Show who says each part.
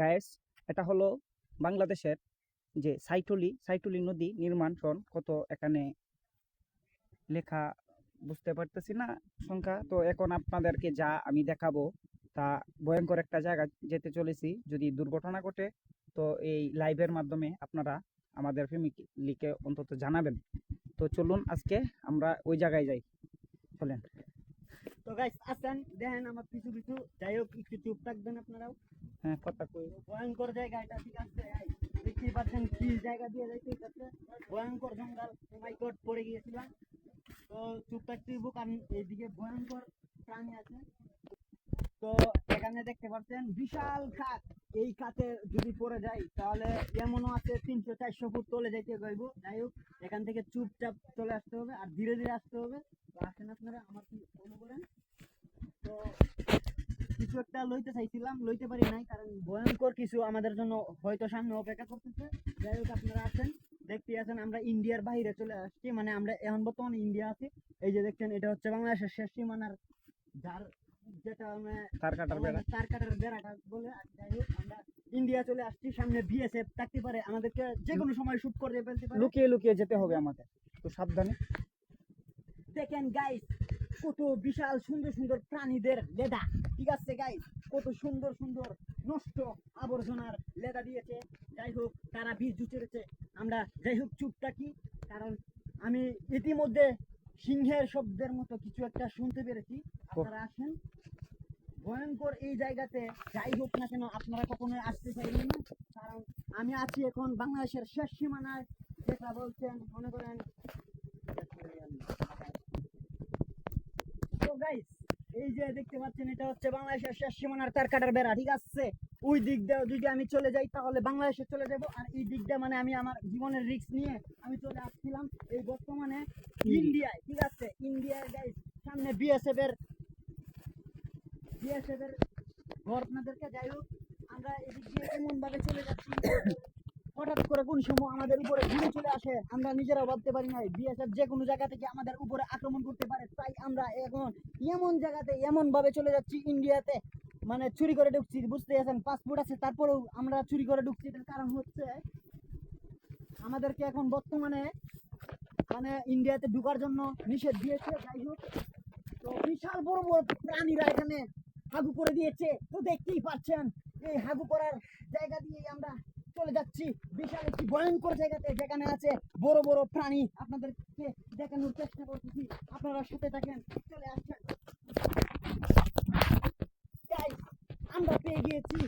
Speaker 1: Guys, এটা হলো বাংলাদেশের যে সাইটুলি নদী নির্মাণ সন কত এখানে লেখা বুঝতে পারতেছি না সংখ্যা। তো এখন আপনাদেরকে যা আমি দেখাবো তা ভয়ঙ্কর একটা জায়গা যেতে চলেছি। যদি দুর্ঘটনা ঘটে তো এই লাইভের মাধ্যমে আপনারা আমাদের ফ্যামিলিকে অন্তত জানাবেন। তো চলুন আজকে আমরা ওই জায়গায় যাই, চলেন।
Speaker 2: তো গাইস আসেন দেখেন আমার পিছু পিছু, যাই হোক একটু চুপ থাকবেন আপনারাও।
Speaker 1: হ্যাঁ, কথা কই।
Speaker 2: ভয়ঙ্কর জায়গা এটা, ঠিক আছে? দেখতেই পাচ্ছেন কি জায়গা দিয়ে যাইতে, ভয়ঙ্কর জঙ্গল। মাই গড, পড়ে গিয়েছিলাম। তো চুপ থাকতে হইব, কারণ এইদিকে ভয়ঙ্কর প্রাণী আছে। তো এখানে দেখতে পাচ্ছেন বিশাল খাত। এই খাতে যদি পড়ে যাই তাহলে এমনও আছে 300-400 ফুট তলে যাইতে হইব। যাই হোক, এখান থেকে চুপচাপ চলে আসতে হবে আর ধীরে ধীরে আসতে হবে। তো আসেন আপনারা আমার কি ফলো করেন। তো কিছু একটা লইতে চাইছিলাম, লইতে পারি নাই, কারণ ভয়ঙ্কর কিছু আমাদের জন্য হয়তো সামনে অপেক্ষা করতেছে। যাই হোক, আপনারা আছেন, দেখতে আছেন আমরা ইন্ডিয়ার বাইরে চলে আসছি, মানে আমরা এখন বর্তমানে ইন্ডিয়া আছি। এই যে দেখছেন, এটা হচ্ছে বাংলাদেশের শেষ সীমানার যার যেটা মানে
Speaker 1: তার কাটার বেড়া।
Speaker 2: তার কাটার বেড়াটা বলে। আর যাই হোক, আমরা ইন্ডিয়া চলে আসছি, সামনে বিএসএফ থাকতে পারে, আমাদেরকে যে কোনো সময় শুট করে ফেলতে পারে।
Speaker 1: লুকিয়ে লুকিয়ে যেতে হবে আমাদের, তো সাবধানে।
Speaker 2: দেখেন গাইস, কত বিশাল সুন্দর সুন্দর প্রাণীদের লেদা, ঠিক আছে গাইস? কত সুন্দর সুন্দর নষ্ট আবর্জনার লেদা দিয়েছে। যাই হোক, তারা বীজ জুটেছে। আমরা যাই হোক চুপ থাকি, কারণ আমি ইতিমধ্যে সিংহের শব্দের মতো কিছু একটা শুনতে পেরেছি। আপনারা আসেন, ভয়ঙ্কর এই জায়গাতে যাই হোক না কেন আপনারা কখনোই আসতে চাইবেন না, কারণ আমি আছি এখন বাংলাদেশের শেষ সীমানায়। যেটা বলছেন মনে করেন। তো গাইস, এই যে দেখতে পাচ্ছেন, এটা হচ্ছে বাংলাদেশের শেষ সীমানার তার কাটার বেড়া, ঠিক আছে? ওই দিক দিয়ে যদি আমি চলে যাই তাহলে বাংলাদেশে চলে যাব, আর এই দিক দিয়ে মানে আমি আমার জীবনের রিস্ক নিয়ে আমি চলে আসছিলাম এই বর্তমানে ইন্ডিয়ায়, ঠিক আছে? ইন্ডিয়ায় গাইস, সামনে বিএসএফ এর ঘর আপনাদেরকে। যাই হোক, আমরা এদিক দিয়ে এমন ভাবে চলে যাচ্ছি, হঠাৎ করে কোন সময় আমাদের উপরে ঘুরে চলে আসে, আমরা নিজেরাও ভাবতে পারি নাই। বিএসএফ যে কোনো জায়গা থেকে আমাদের উপরে আক্রমণ করতে পারে, তাই আমরা এখন এমন জায়গাতে এমন ভাবে চলে যাচ্ছি ইন্ডিয়াতে, মানে চুরি করে ঢুকছি। বুঝতে আছেন, পাসপোর্ট আছে তারপরেও আমরা চুরি করে ঢুকছি। এটার কারণ হচ্ছে আমাদেরকে এখন বর্তমানে মানে ইন্ডিয়াতে ঢুকার জন্য নিষেধ দিয়েছে। যাই হোক, তো বিশাল বড় বড় প্রাণীরা এখানে হাগু করে দিয়েছে। তো দেখতেই পাচ্ছেন, এই হাগু করার জায়গা দিয়ে আমরা চলে যাচ্ছি বিশাল একটি ভয়ঙ্কর জায়গাতে, যেখানে আছে বড় বড় প্রাণী। আপনাদেরকে দেখানোর চেষ্টা করতেছি, আপনারা সাথে থাকেন, চলে আসছেন। Guys, আমরা পেয়ে গিয়েছি